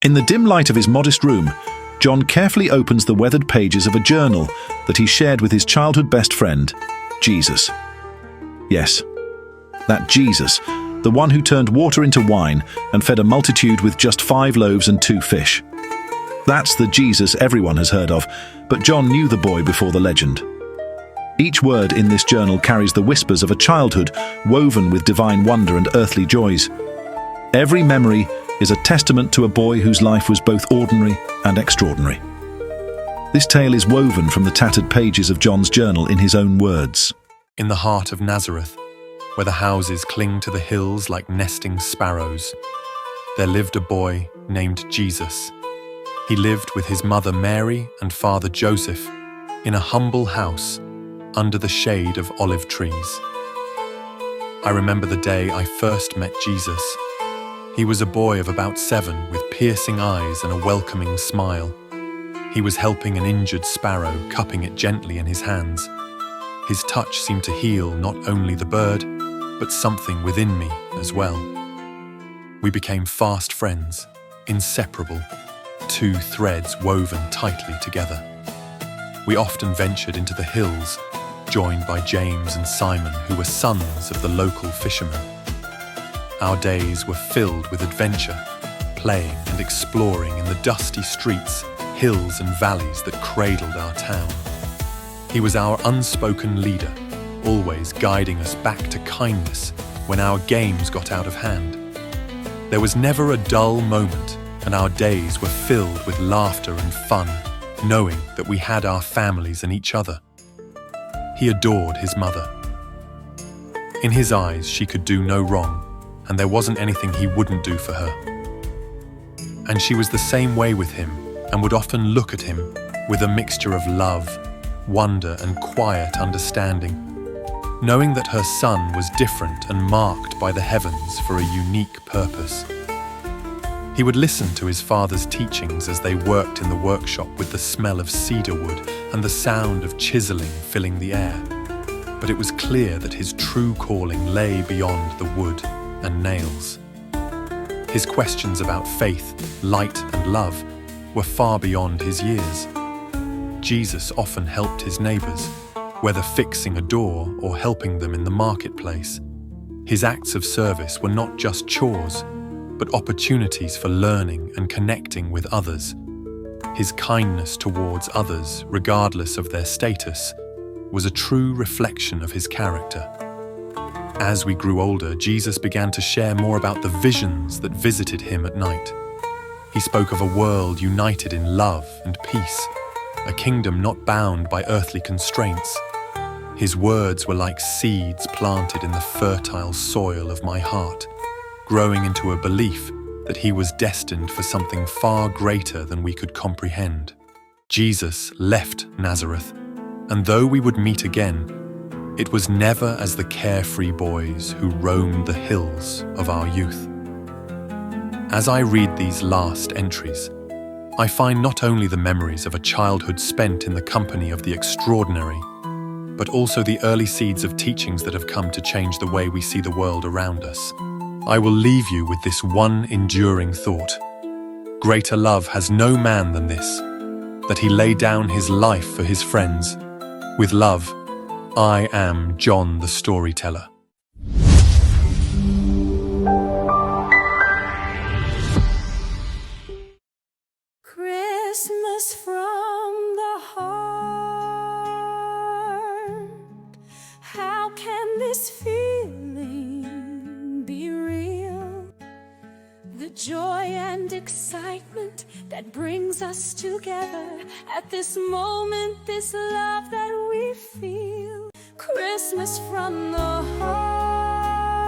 In the dim light of his modest room, John carefully opens the weathered pages of a journal that he shared with his childhood best friend, Jesus. Yes, that Jesus, the one who turned water into wine and fed a multitude with just 5 loaves and 2 fish. That's the Jesus everyone has heard of, but John knew the boy before the legend. Each word in this journal carries the whispers of a childhood woven with divine wonder and earthly joys. Every memory is a testament to a boy whose life was both ordinary and extraordinary. This tale is woven from the tattered pages of John's journal in his own words. In the heart of Nazareth, where the houses cling to the hills like nesting sparrows, there lived a boy named Jesus. He lived with his mother Mary and father Joseph in a humble house under the shade of olive trees. I remember the day I first met Jesus. He was a boy of about 7 with piercing eyes and a welcoming smile. He was helping an injured sparrow, cupping it gently in his hands. His touch seemed to heal not only the bird, but something within me as well. We became fast friends, inseparable, 2 threads woven tightly together. We often ventured into the hills, joined by James and Simon, who were sons of the local fishermen. Our days were filled with adventure, playing and exploring in the dusty streets, hills and valleys that cradled our town. He was our unspoken leader, always guiding us back to kindness when our games got out of hand. There was never a dull moment, and our days were filled with laughter and fun, knowing that we had our families and each other. He adored his mother. In his eyes, she could do no wrong, and there wasn't anything he wouldn't do for her. And she was the same way with him, and would often look at him with a mixture of love, wonder, and quiet understanding, knowing that her son was different and marked by the heavens for a unique purpose. He would listen to his father's teachings as they worked in the workshop with the smell of cedar wood and the sound of chiseling filling the air. But it was clear that his true calling lay beyond the wood and nails. His questions about faith, light, and love were far beyond his years. Jesus often helped his neighbors, whether fixing a door or helping them in the marketplace. His acts of service were not just chores, but opportunities for learning and connecting with others. His kindness towards others, regardless of their status, was a true reflection of his character. As we grew older, Jesus began to share more about the visions that visited him at night. He spoke of a world united in love and peace, a kingdom not bound by earthly constraints. His words were like seeds planted in the fertile soil of my heart, growing into a belief that he was destined for something far greater than we could comprehend. Jesus left Nazareth, and though we would meet again, it was never as the carefree boys who roamed the hills of our youth. As I read these last entries, I find not only the memories of a childhood spent in the company of the extraordinary, but also the early seeds of teachings that have come to change the way we see the world around us. I will leave you with this one enduring thought. Greater love has no man than this, that he lay down his life for his friends. With love, I am John the Storyteller. Christmas from the heart. How can this feeling be real? The joy and excitement that brings us together at this moment, this love that we feel. Christmas from the heart.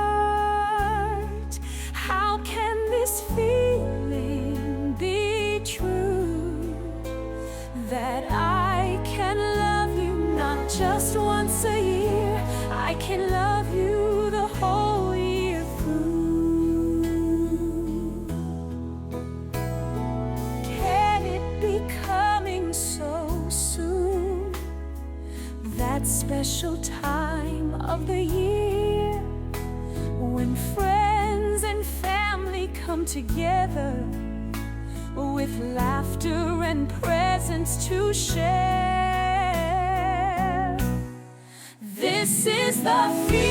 How can this feeling be true? That I can love you not just once a year, I can love you the whole year through. Can it be coming so soon? That special time of the year when friends and family come together with laughter and presents to share. This is the feeling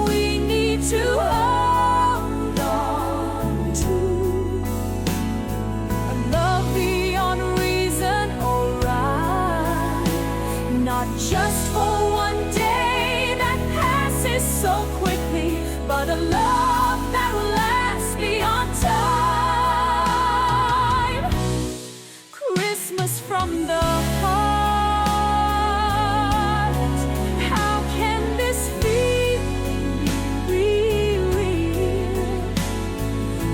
we need to hold on to. A love beyond reason or rhyme, not just for one day that passes so quickly, but a love that will last beyond time. Christmas from the heart. How can this feeling be real?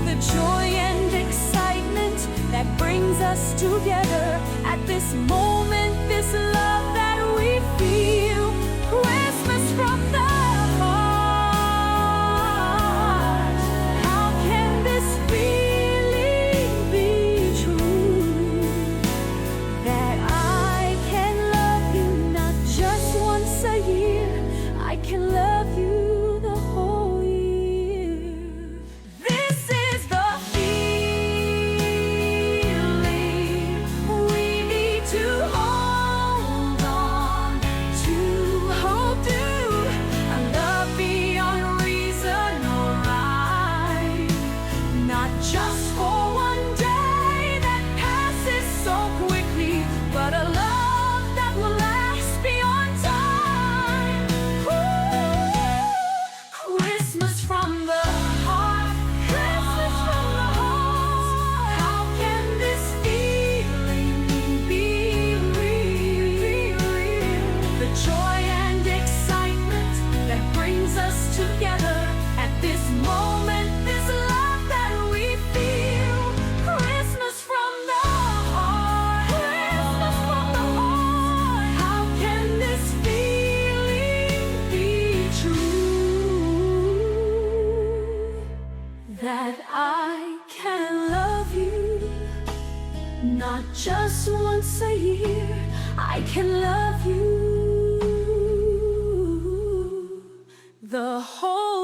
The joy and excitement that brings us together at this moment, this love that we feel. Christmas from the heart. How can this feeling be true? That I can love you not just once a year, I can love you the whole year. This is the feeling we need to hold on to. Hold to a love beyond reason or rhyme, not just for one day that passes so quickly, but a love that will last beyond time. Ooh, Christmas from the heart. Christmas from the heart. How can this feeling be real? The joy and excitement that brings us together at this moment, this love that we feel. Christmas from the heart. Christmas from the heart. How can this feeling be true? That I can love you not just once a year, I can love you the whole